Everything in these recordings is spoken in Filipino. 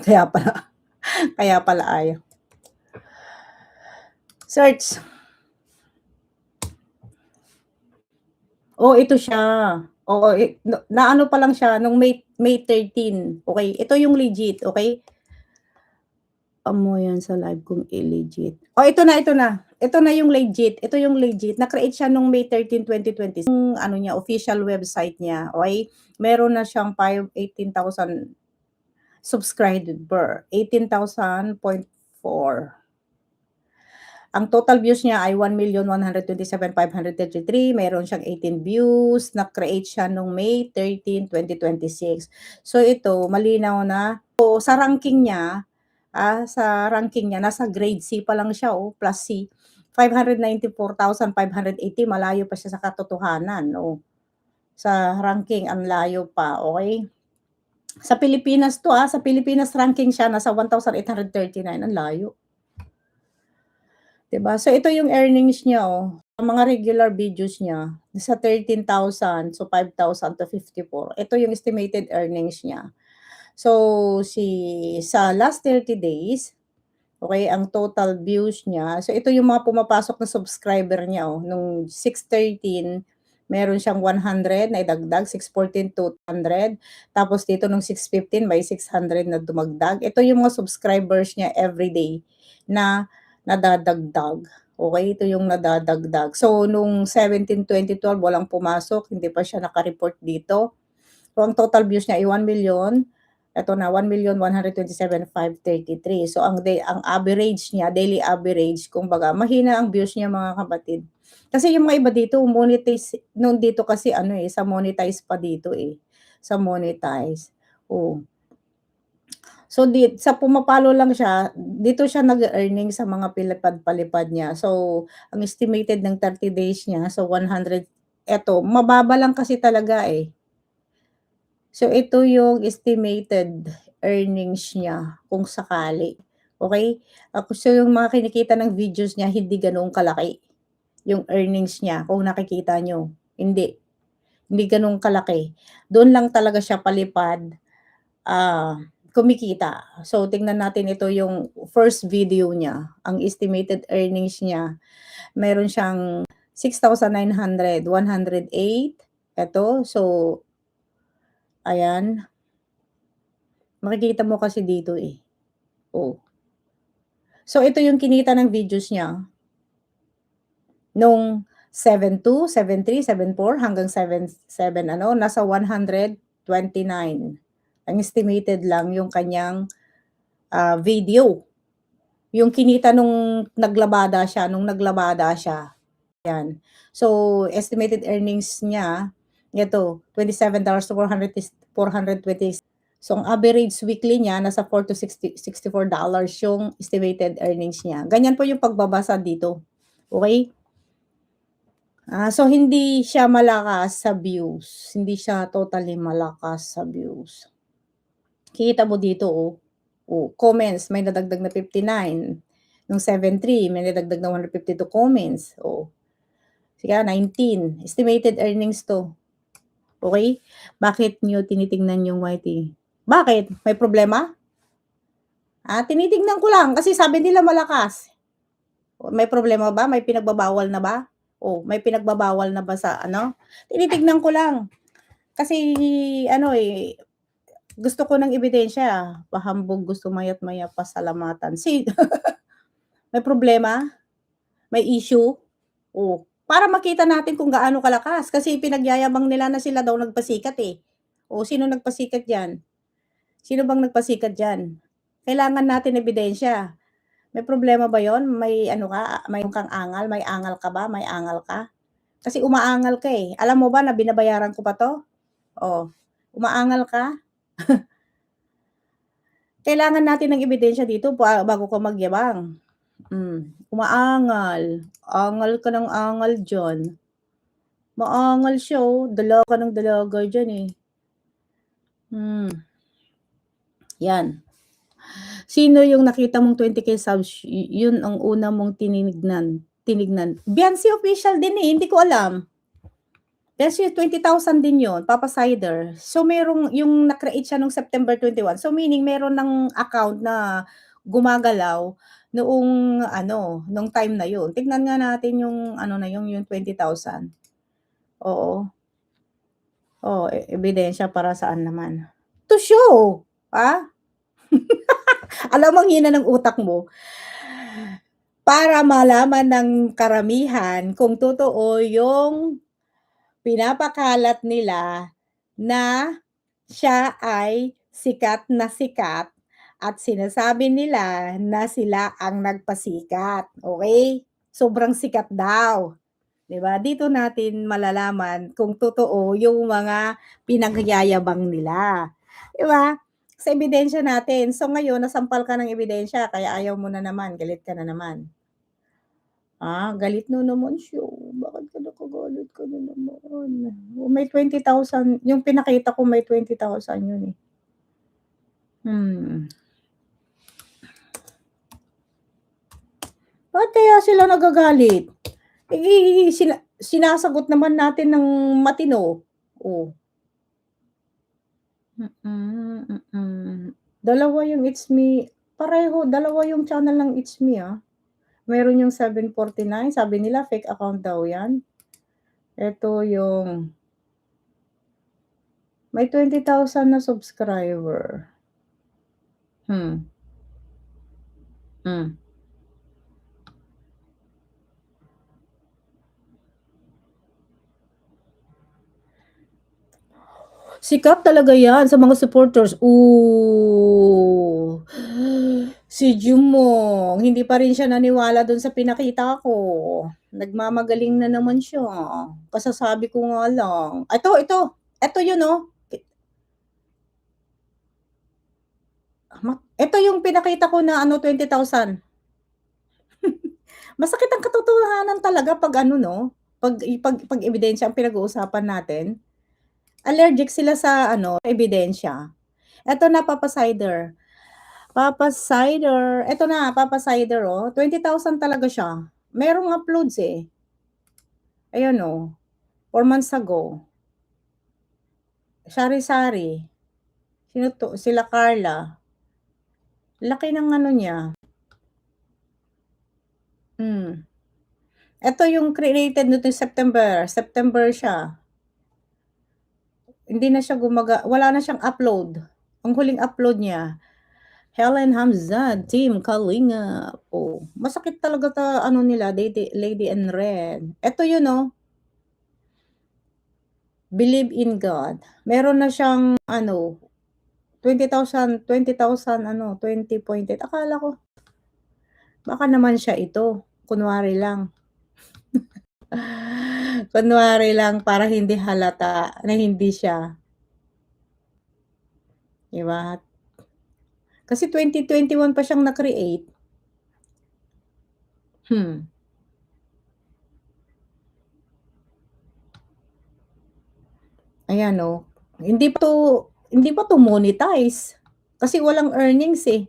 Kaya pala kaya pala ayaw. Search. Oh, ito siya. Oo, naano pa lang siya nung May 13, okey? Ito yung legit, okey? Mo yan sa live kung illegit. Oh, ito na, ito na. Ito na yung legit, ito yung legit. Na-create siya nung May 13, 2020. Yung ano niya, official website niya, okey? Meron na siyang 18,000 subscriber, 18,000.4. Ang total views niya ay 1,127,533. Meron siyang 18 views. Na-create siya nung May 13, 2026. So ito, malinaw na. So sa ranking niya, nasa grade C pa lang siya, oh, plus C. 594,580, malayo pa siya sa katotohanan, oh. Sa ranking, ang layo pa, okay? Sa Pilipinas to, sa Pilipinas ranking siya, nasa 1,839, ang layo. 'Di ba? So ito yung earnings niya, oh. Ang mga regular videos niya, nasa 13,000, so 5,000 to 54. Ito yung estimated earnings niya. So sa last 30 days, okay, ang total views niya, so ito yung mga pumapasok na subscriber niya, oh, nung 6/13 meron siyang 100 na idagdag, 6/14 200, tapos dito nung 6/15 may 600 na dumagdag. Ito yung mga subscribers niya everyday na nadadagdag. Okay, ito yung nadadagdag. So nung 17, 20, 12 walang pumasok, hindi pa siya naka-report dito. So ang total views niya ay 1,000,000. Eto na 1,127,533. So ang average niya, daily average, kumbaga mahina ang views niya, mga kapatid. Kasi yung mga iba dito monetize nung dito kasi ano, sa monetize pa dito, sa monetize. Oh. So sa pumapalo lang siya, dito siya nag-e-earning sa mga palipad niya. So ang estimated ng 30 days niya, so 100, eto mababa lang kasi talaga, So ito yung estimated earnings niya kung sakali, okey? So yung mga kinikita ng videos niya hindi ganoon kalaki, yung earnings niya kung nakikita niyo, hindi gano'n kalaki. Do'n lang talaga siya palipad, kumikita. So tingnan natin, ito yung first video niya, ang estimated earnings niya, meron siyang 6,900, 108, eto. So ayan, makikita mo kasi dito, oh. So ito yung kinita ng videos niya nung 7/2, 7/3, 7/4 hanggang 7/7 ano, nasa 129. Ang estimated lang yung kanyang, video. Yung kinita nung naglabada siya, 'yan. So, estimated earnings niya, ito $27 to 420. So, ang average weekly niya nasa 4 to 64 dollars yung estimated earnings niya. Ganyan po yung pagbabasa dito, okey? So hindi siya malakas sa views, hindi siya totally malakas sa views. Kita mo dito, comments may nadagdag na 59, nung 7/3 may nadagdag na 152 comments, sige 19, estimated earnings 'to, okey? Bakit niyo tinitingnan yung YT? Bakit, may problema? Tinitingnan ko lang kasi sabi nila malakas. May problema ba, may pinagbabawal na ba? May pinagbabawal na ba sa ano? Tinitignan ko lang. Kasi ano, gusto ko ng ebidensya, pahambog gusto maya't maya pasalamatan. May problema? May issue? Para makita natin kung gaano kalakas kasi pinagyayabang nila na sila daw nagpasikat, sino nagpasikat diyan? Sino bang nagpasikat diyan? Kailangan natin ebidensya. May problema ba yon? May ano ka, may kang angal, may angal ka ba, may angal ka? Kasi umaangal ka, Alam mo ba na binabayaran ko pa 'to? Umaangal ka? Kailangan natin ng ebidensya dito bago ka magyabang. Umaangal, angal ka ng angal diyan. Maangal siya, dalaga ng dalaga diyan, 'Yan. Sino yung nakita mong 20K subs, yun ang una mong tinignan? Beyonce official din, hindi ko alam. Kasi 20,000 din 'yun, Papa Cider. So merong yung na-create siya nung September 21. So meaning meron ng account na gumagalaw noong ano, nung time na 'yun. Tignan nga natin yung ano na 'yun, yung 20,000. Oo. Oh, ebidensya para saan naman? To show, ah. Alam mo ang hina ng utak mo. Para malaman ng karamihan kung totoo yung pinapakalat nila na siya ay sikat at sinasabi nila na sila ang nagpasikat, okey? Sobrang sikat daw, 'di ba? Dito natin malalaman kung totoo yung mga pinagyayabang nila, 'di ba? Sa ebidensya natin. So ngayon nasampal ka ng ebidensya kaya ayaw mo na naman, galit ka na naman. Galit na naman siya. Bakit ka nagagalit ka na naman? May 20,000 yung pinakita ko may 20,000 yun, eh. Hmm. Bakit kaya sila nagagalit? Eh, sinasagot naman natin ng matino. Oh, Dalawa yung It's Me, pareho, dalawa yung channel ng It's Me, Meron yung 749, sabi nila fake account daw 'yan. Eto yung may 20,000 na subscriber. Hmm, hmm. Sikat talaga 'yan sa mga supporters. Si Jumong hindi pa rin siya naniwala dun sa pinakita ko. Nagmamagaling na naman siya. Kasasabi ko nga lang. Eto yun, Eto yung pinakita ko na ano 20,000. Masakit ang katotohanan talaga 'pag ano 'no, 'pag ebidensya ang pinag-uusapan natin. Allergic sila sa ano, ebidensya. Eto na Papa Cider. Eto na Papa Cider, 20,000 talaga siya. Merong uploads, eh. Ayan, 4 months ago. Sari-sari. Sino 'to? Sila Carla. Laki ng ano niya. Hmm. Eto yung created nitong September siya. Hindi na siya wala na siyang upload. Ang huling upload niya, Helen Hamzat, Team Kalingap. Masakit talaga ano nila, Lady and Red. Eto yun, Believe in God. Meron na siyang ano, 20,000 ano, 20.8. Akala ko, baka naman siya ito, kunwari lang. Kunwari lang para hindi halata na hindi siya, 'di ba? Kasi 2021 pa siyang na-create. Hmm. Ayan, hindi pa 'to monetize, kasi walang earnings, eh.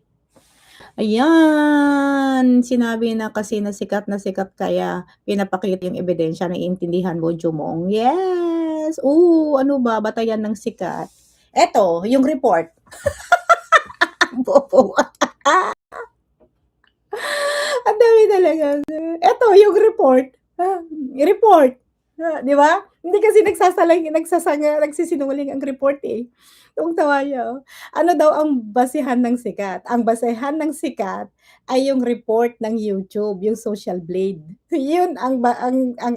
Ayan, sinabi na kasi na sikat kaya pinapakita yung ebidensya, naiintindihan mo, Jumong? Yes! Ano ba, batayan ng sikat. Eto, yung report. Bobo. Ang dami talaga. Eto, yung report. Report. 'Di ba? Hindi kasi nagsisinungaling ang report, eh. Tuwang-tawa siya, Ano daw ang basehan ng sikat? Ang basehan ng sikat ay yung report ng YouTube, yung Social Blade. Yun ang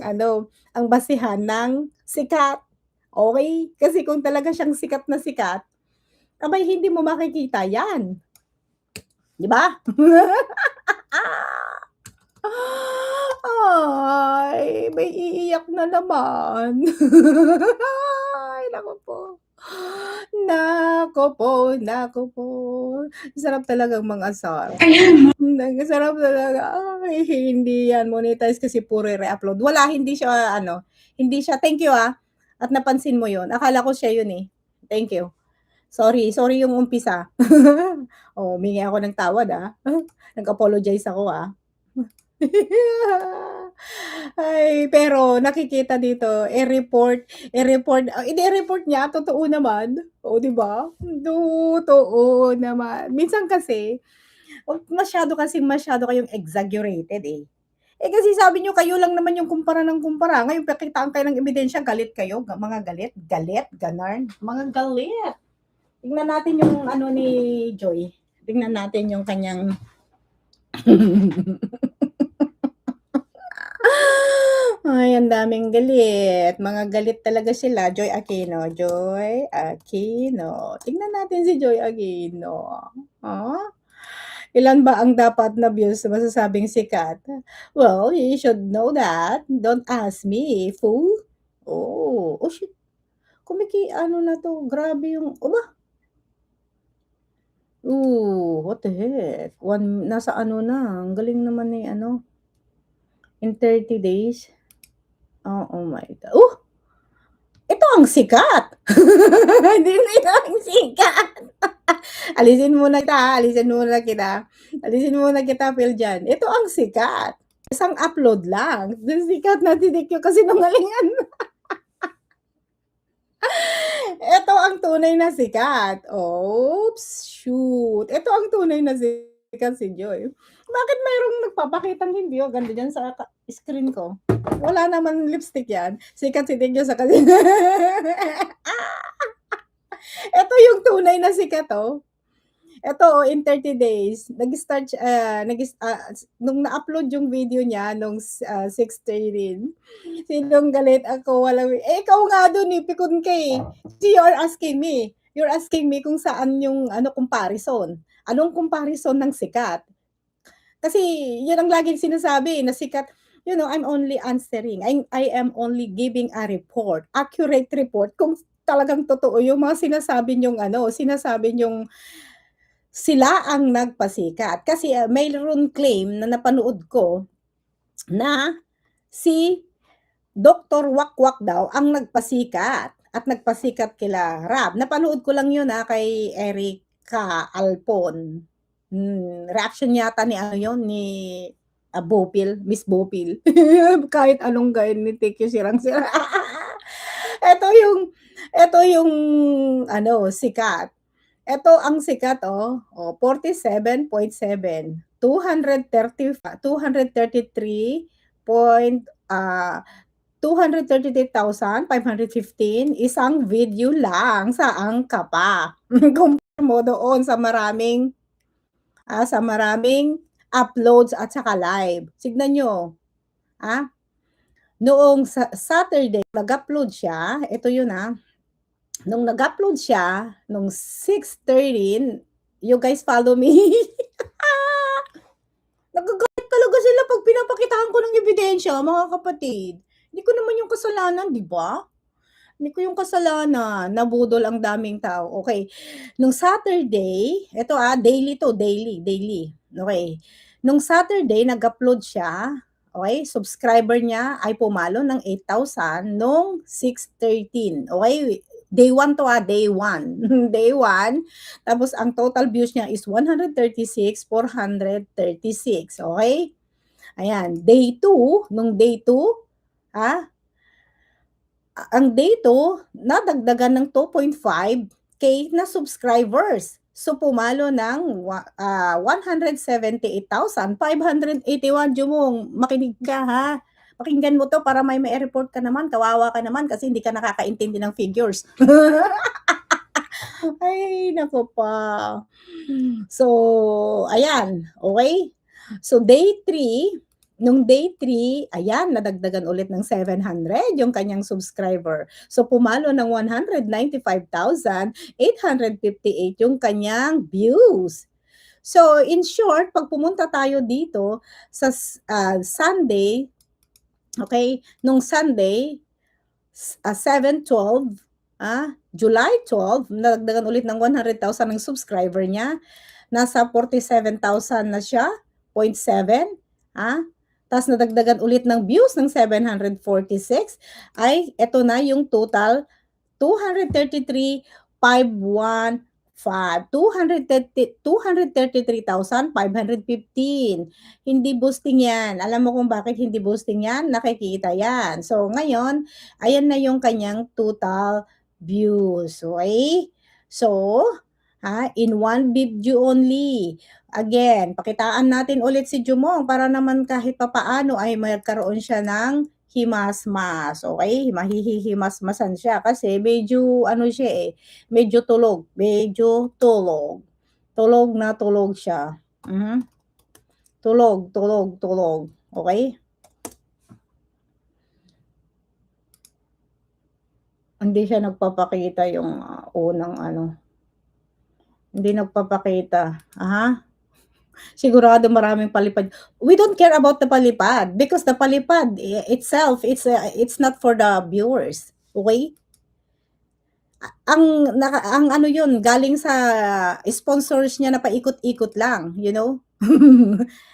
ano, ang basehan ng sikat, okey? Kasi kung talaga siyang sikat na sikat, abay hindi mo makikita 'yan, 'di ba? Ay, may iiyak na naman. Ay, naku po. Naku po. Sarap talagang mangasar. Ang sarap talaga. Ay, hindi yan monetize kasi puro re-upload. Hindi siya ano, hindi siya thank you, at napansin mo yun. Akala ko siya yun, eh. Thank you. Sorry yung umpisa. Humingi ako ng tawad, Nag-apologize ako, Ay, pero nakikita dito, i-report niya, totoo naman. Oh, 'di ba? Totoo naman. Minsan kasi, 'wag masyado kayong exaggerated, eh. Eh, kasi sabi niyo kayo lang naman yung kumpara ng kumpara, ngayon pakitaan kayo ng ebidensya, galit kayo, mga galit, galit, gano'n, mga galit. Tingnan natin yung ano ni Joy, tingnan natin yung kanyang ay, ang daming galit, mga galit talaga sila, Joy Aquino, Joy Aquino. Tingnan natin si Joy Aquino, oh. Ilan ba ang dapat na views na masasabing sikat? Well, you should know that. Don't ask me, fool. Oh, oh shit. Ano na 'to, grabe yung aba, what the heck? Nasa ano na, ang galing naman ni ano, in 30 days. Oh my God. Ito ang sikat. Hindi ito ang sikat. Alisin muna kita, Phil diyan. Ito ang sikat. Isang upload lang. Sikat na tinik yung kasinungalingan. Ito ang tunay na sikat. Oops, shoot. Ito ang tunay na sikat si Joy. Bakit mayroong nagpapakitang hindi? Oh, ganda dyan sa screen ko. Wala naman lipstick yan. Sikat si Tigyo sa kasi. Ito yung tunay na sikat, oh. Ito, in 30 days, nag-start nung na-upload yung video niya nung 6:13. Sinong galit ako, walang ikaw nga dun, eh, pikon ka, eh. You're asking me kung saan yung ano comparison. Anong comparison ng sikat? Kasi yun ang laging sinasabi na sikat, I'm only answering. I am only giving a report, accurate report kung talagang totoo yung mga sinasabi niyong sila ang nagpasikat. Kasi, mayroon claim na napanood ko na si Dr. Wakwak daw ang nagpasikat at nagpasikat kila Rab. Napanood ko lang yun, kay Erica Alpon. Reaction yata ni ano yun, ni Bopil, Miss Bopil. Kahit anong gawin ni Tiki sirang-sira. Ito yung ano, sikat. Ito ang sikat, 47.7, 233 point, 233,515, isang video lang, saan ka pa? Kumpara mo doon sa maraming uploads at saka live. Tignan niyo, noong Saturday, nag-upload siya, ito yun, nung nag-upload siya, nung 6:13, you guys follow me? Nagagalit talaga sila pag pinapakitahan ko ng ebidensya, mga kapatid. Hindi ko naman yung kasalanan, di ba? Hindi ko yung kasalanan, nabudol ang daming tao. Okay, nung Saturday, ito daily to, daily. Okay, nung Saturday, nag-upload siya, okay, subscriber niya ay pumalo ng 8,000 nung 6:13. Okay, day 1 to, day 1. Day 1, tapos ang total views niya is 136,436. Okay? Ayan, day 2, nung day 2, ang day 2, nadagdagan ng 2.5K na subscribers. So, pumalo ng 178,581. Jumong, makinig ka, ha? Pakinggan mo to para may report ka naman. Kawawa ka naman kasi hindi ka nakakaintindi ng figures. Ay, nako pa. So, ayan. Okay? So, day 3, nung day 3, ayan, nadagdagan ulit ng 700 yung kanyang subscriber. So, pumalo ng 195,858 yung kanyang views. So, in short, pag pumunta tayo dito sa Sunday, okay, nung Sunday, 7/12, July 12, nadagdagan ulit ng 100,000 ng subscriber niya. Nasa 47,000 na siya, 0.7, tapos nadagdagan ulit ng views ng 746, ay eto na yung total, 233,515. 233,515. Hindi boosting yan. Alam mo kung bakit hindi boosting yan? Nakikita yan. So, ngayon, ayan na yung kanyang total views. Okay? So, in one video only. Again, pakitaan natin ulit si Jumong para naman kahit papaano ay magkaroon siya ng himasmas. Okay? Mahihihimasmasan siya kasi medyo ano siya medyo tulog. Medyo tulog. Tulog na tulog siya. Tulog, tulog, tulog. Okay? Hindi siya nagpapakita yung unang ano. Hindi nagpapakita. Sigurado maraming palipad. We don't care about the palipad because the palipad itself, it's not for the viewers. Okay? Ang ano yun, galing sa sponsors niya na paikot-ikot lang, you know?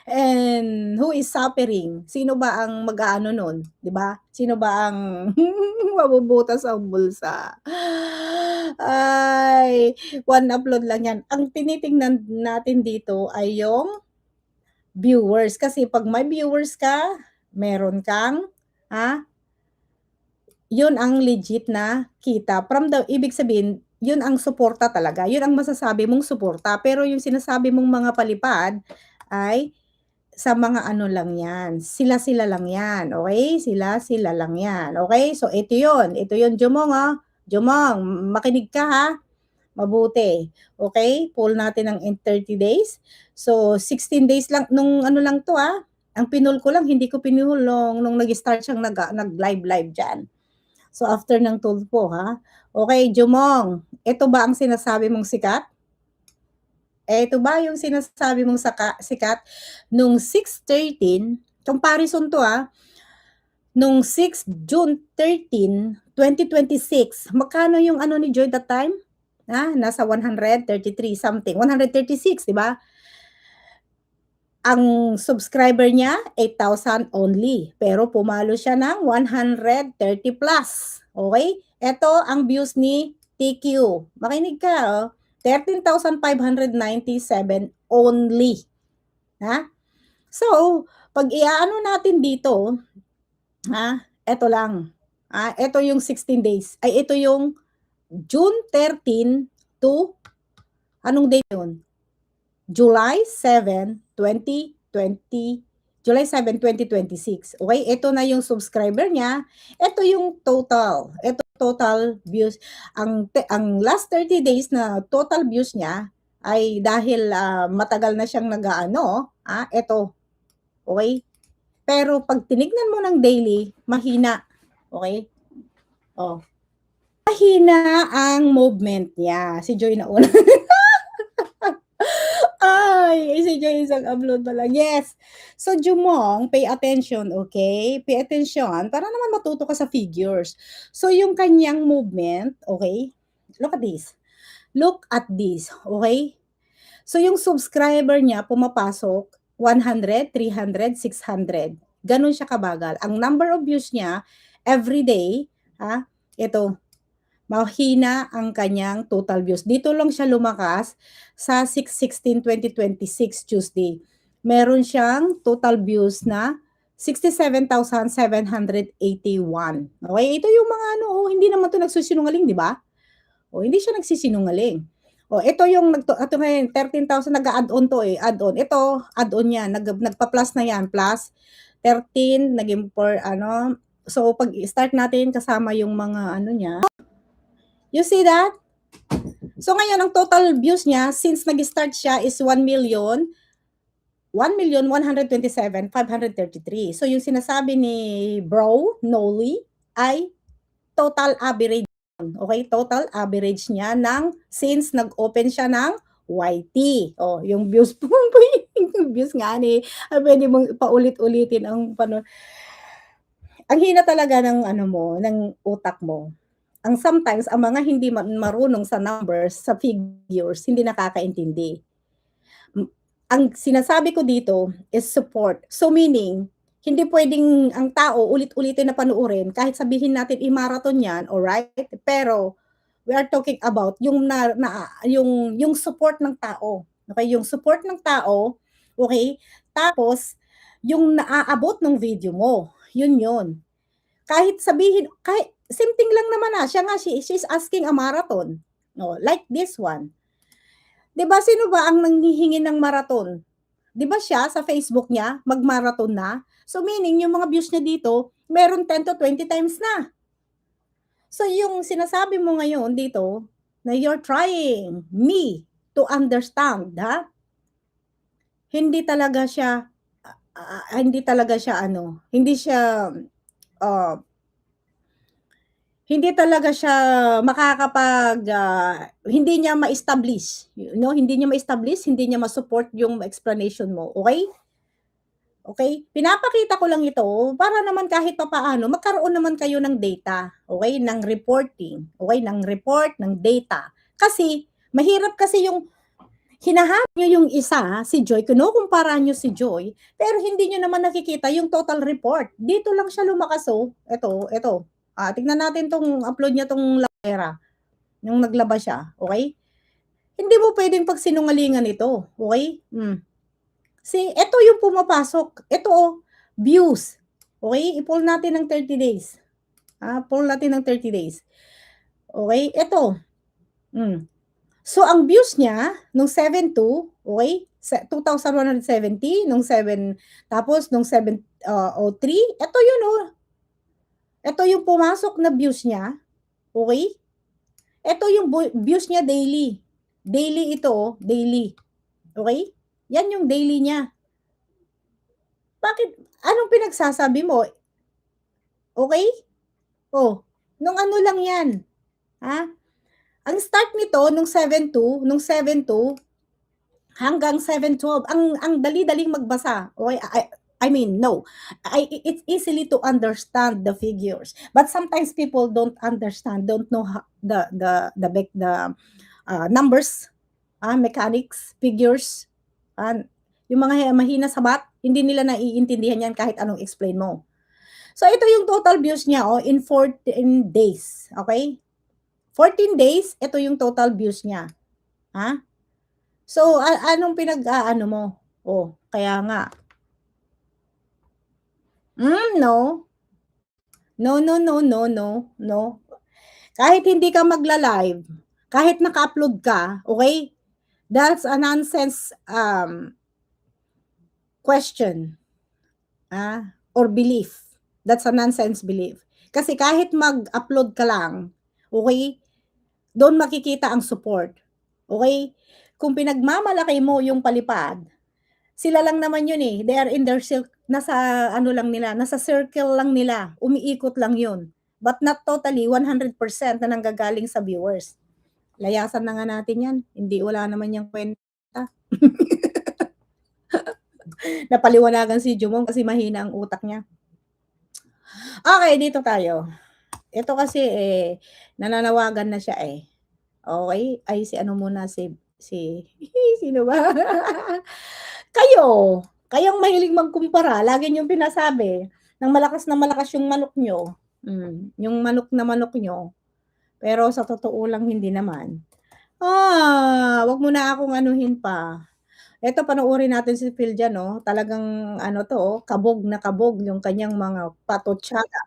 And who is suffering? Sino ba ang mag-aano nun, 'di ba? Sino ba ang mabubutas ang bulsa? Ay, one upload lang 'yan. Ang tinitingnan natin dito ay yung viewers kasi 'pag may viewers ka, meron kang yun ang legit na kita. Ibig sabihin, yun ang suporta talaga. Yun ang masasabi mong suporta. Pero yung sinasabi mong mga palipad ay sa mga ano lang yan. Sila-sila lang yan. Okay? Sila-sila lang yan. Okay? So, ito yun. Ito yun, Jumong. Jumong, makinig ka ha. Mabuti. Okay? Poll natin ng in 30 days. So, 16 days lang. Nung ano lang to Ang pinul ko lang, hindi ko pinulong nung nag-start siyang nag-live dyan. So, after ng tulpo, Okay, Jumong, ito ba ang sinasabi mong sikat? Ito ba yung sinasabi mong sikat? Nung 6/13, comparison to nung 6 June 13, 2026, magkano yung ano ni Joy that time? Nasa 133 something, 136, di ba? Ang subscriber niya, 8,000 only. Pero pumalo siya ng 130 plus. Okay? Ito ang views ni TQ. Makinig ka, 13,597 only. So, pag iaano natin dito, ito lang. Ito yung 16 days. Ay, ito yung June 13 to, anong day yun? July 7, 2026. Okay? Ito na yung subscriber niya. Ito yung total. Ito total views. Ang last 30 days na total views niya ay dahil matagal na siyang nag-aano, ito. Okay? Pero pag tinignan mo ng daily, mahina. Okay? Mahina ang movement niya. Si Joy na una. Ay, si Joy isang upload pa lang. Yes. So, Jumong, pay attention, okay? Pay attention para naman matuto ka sa figures. So, yung kanyang movement, okay? Look at this. Look at this, okay? So, yung subscriber niya pumapasok 100, 300, 600. Ganun siya kabagal. Ang number of views niya every day, ito, mahina ang kanyang total views. Dito lang siya lumakas sa 6/16/2026 Tuesday. Meron siyang total views na 67,781. Okay, ito yung mga hindi naman 'to nagsisinungaling, di ba? Hindi siya nagsisinungaling. Ito yung ito ngayon 13,000 nag-a-add-on to add-on. Ito, add-on yan, nagpa-plus na yan, plus 13 naging so pag start natin kasama yung mga niya. You see that? So ngayon, ang total views niya, since nag-start siya is 1,127,533. So yung sinasabi ni Bro Noli ay total average. Okay? Total average niya since nag-open siya ng YT. Yung views po, yung views nga pwede mong paulit-ulitin ang ang hina talaga ng ng utak mo. Sometimes, ang mga hindi marunong sa numbers, sa figures, hindi nakakaintindi. Ang sinasabi ko dito is support. So meaning, hindi pwedeng ang tao ulit-ulitin na panuorin kahit sabihin natin i-marathon yan, alright? Pero We are talking about yung support ng tao, okey, yung support ng tao, okey? Tapos yung naaabot nung video mo, yun. Kahit sabihin kahit simpleng lang naman, siya nga she's asking a marathon, oh, like this one. 'Di ba sino ba ang nanghihingi ng marathon? 'Di ba siya sa Facebook niya mag-marathon na? So meaning yung mga views niya dito meron 10 to 20 times na. So yung sinasabi mo ngayon dito na you're trying me to understand, ha? Hindi talaga siya, hindi talaga siya ano, ah, hindi talaga siya hindi niya ma-establish, hindi niya ma-establish, hindi niya ma-support yung explanation mo, okey? Okey, pinapakita ko lang ito para naman kahit papaano magkaroon naman kayo ng data, okey, ng reporting, okey, ng report, ng data. Kasi mahirap kasi yung hinahanap niyo yung isa, si Joy, kinukumpara niyo si Joy, pero hindi niyo naman nakikita yung total report. Dito lang siya lumakas, oh, eto, tignan natin 'tong upload niya 'tong Lapera, yung naglabas siya, okey? Hindi mo puwedeng pagsinungalingan ito, okey? Eto yung pumapasok, eto, oh, views, okey? I-poll natin ng 30 days, poll natin ng 30 days. Okey, eto, hmm. So, ang views niya nung 7/2, okey, 2,170 nung 7 tapos nung 7:03, eto yun, oh. Eto yung pumasok na views niya, okey? Eto yung views niya daily. Daily ito, oh, daily, okey? Yan yung daily niya. Bakit anong pinagsasabi mo, okey? Oh, nung ano lang yan, ha? Ang start nito nung 7/2 hanggang 7/12 ang dali-daling magbasa, okey, I mean, no, it's easily to understand the figures, but sometimes people don't understand, don't know the numbers, mechanics, figures, yung mga mahina sa math, hindi nila naiintindihan yan kahit anong explain mo. So, ito yung total views niya, oh, in 14 days, okey? 14 days, ito yung total views niya, ha? So, anong pinag-aano mo? Oh, kaya nga. No. No, no, no, no, no, no. Kahit hindi ka magla-live, kahit naka-upload ka, okey? That's a nonsense, question, or belief. That's a nonsense belief. Kasi kahit mag-upload ka lang, okey, dun makikita ang support, okey? Kung pinagmamalaki mo yung palipad, sila lang naman yun, eh, they are in their nasa ano lang nila, nasa circle lang nila, umiikot lang yun. But not totally 100% na nanggagaling sa viewers. Layasan na nga natin yan, hindi wala naman yang kwenta. Napaliwanagan si Jumong kasi mahina ang utak niya. Okey, dito tayo. Ito kasi, nananawagan na siya, eh. Okey, ay si ano muna, si sino ba? Kayo, kayong mahilig magkumpara, lagi niyong pinasabi na malakas yung manok niyo, yung manok na manok niyo, pero sa totoo lang hindi naman. Wag mo na akong anuhin pa. Eto panoorin natin si Phil diyan, oh, talagang ano 'to, oh, kabog na kabog yung kanyang mga patotsada.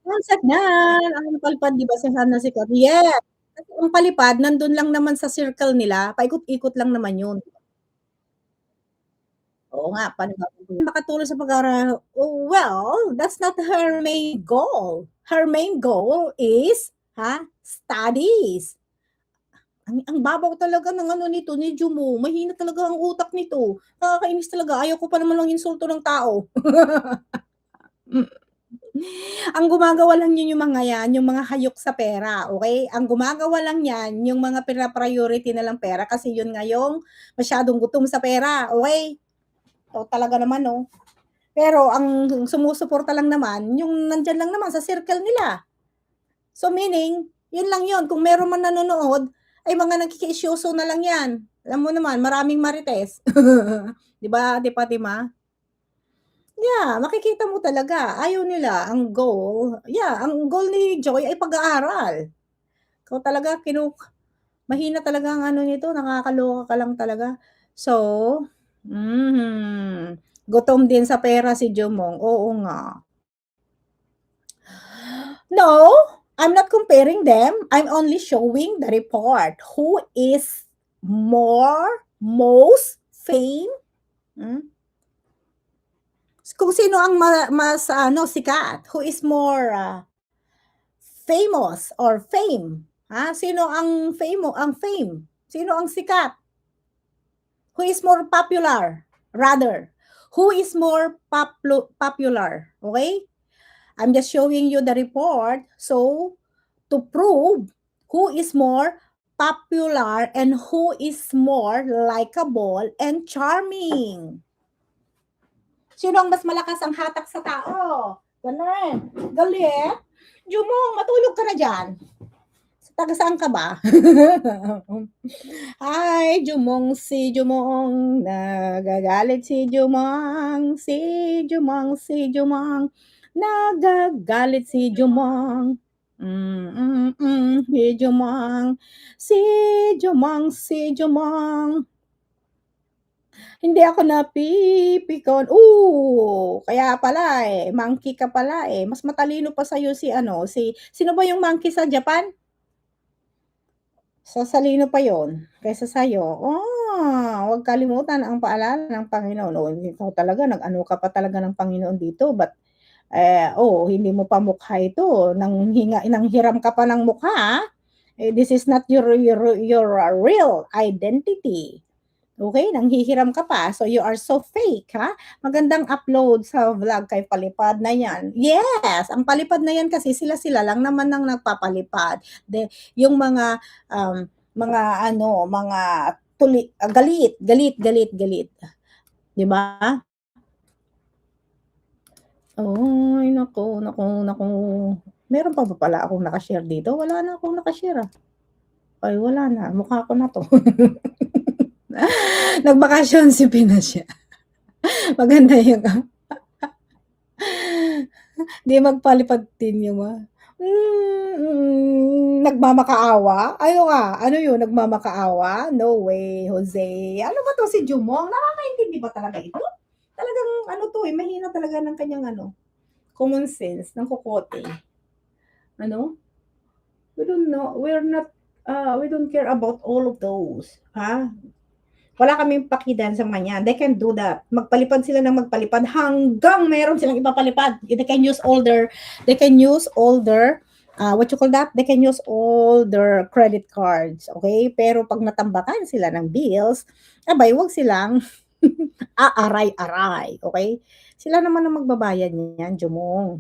Konsep niyan, ang palpad 'di ba sa sana sikat, yes. Kasi ang palipad nandun lang naman sa circle nila, paikot-ikot lang naman yun. Oo nga, paano makatulong sa pag-aaral? Oh, well, that's not her main goal. Her main goal is, studies. Ang babaw talaga ng ano nito, ni Jumo, mahina talaga ang utak nito. Nakakainis talaga, ayaw ko pa naman ng insulto ng tao. Ang gumagawa lang niyan yung mga yan, yung mga hayok sa pera, okey? Ang gumagawa lang yan yung mga pina-priority nilang pera kasi yun nga yung masyadong gutom sa pera, okey? O talaga naman 'no. Pero ang sumusuporta lang naman yung nandiyan lang naman sa circle nila. So meaning, yun lang yun, kung meron man nanonood ay mga nagkikisyoso na lang yan. Alam mo naman maraming marites. 'Di ba, Ate Fatima? Yeah, makikita mo talaga ayaw nila ang goal yeah, ang goal ni Joy ay pag-aaral. Ikaw talaga mahina talaga ang ano nito, nakakaloka ka lang talaga. So, gutom din sa pera si Jomong, oo nga. No, I'm not comparing them. I'm only showing the report. Who is most fame? Hmm? Kung sino ang mas ano, sikat. Who is more famous or fame? Ha? Sino ang fame? Sino ang sikat? Who is more popular? Rather, who is more popular? Okay? I'm just showing you the report. So, to prove who is more popular and who is more likable and charming. Sino ang mas malakas ang hatak sa tao? Ganun. Galit. Jumong, matulog ka na dyan. Taga saan ka ba? Hi, si Jumong. Nagagalit si Jumong. Si Jumong. Nagagalit si Jumong. Si Jumong. Si Jumong. Hindi ako napipikon. Kaya pala monkey ka pala Mas matalino pa sa'yo sino ba yung monkey sa Japan? Sasalino pa yon kaysa sa'yo. Huwag kalimutan ang paalala ng Panginoon. Ikaw talaga nag-ano ka pa talaga ng Panginoon dito hindi mo pa mukha ito, nanghiram ka pa ng mukha. This is not your real identity. Okay, nanghihiram ka pa. So you are so fake, ha? Magandang upload sa vlog kay Palipad na yan. Yes, ang Palipad na yan kasi sila lang naman ang nagpapalipad. Yung mga galit. 'Di ba? Ay, naku. Meron pa ba pala akong naka-share dito? Wala na akong naka-share, Ay, wala na. Mukha ko na 'to. Nagbakasyon si Pinasya. Maganda yung 'di magpalipad din yung nagmamakaawa? Ano yun, nagmamakaawa? No way, Jose. Ano ba 'to si Jumong, nakakaintindi ba talaga ito? Talagang mahina talaga ng kanyang common sense ng kokote. We don't know, we don't care about all of those, ha? Wala kaming pakidan sa mga yan. They can do that. Magpalipad sila ng magpalipad hanggang meron silang ipapalipad. They can use all their, what you call that? They can use all their credit cards. Okay? Pero pag natambakan sila ng bills, wag silang aaray-aray. Okay? Sila naman ang magbabayad niyan, Jumong.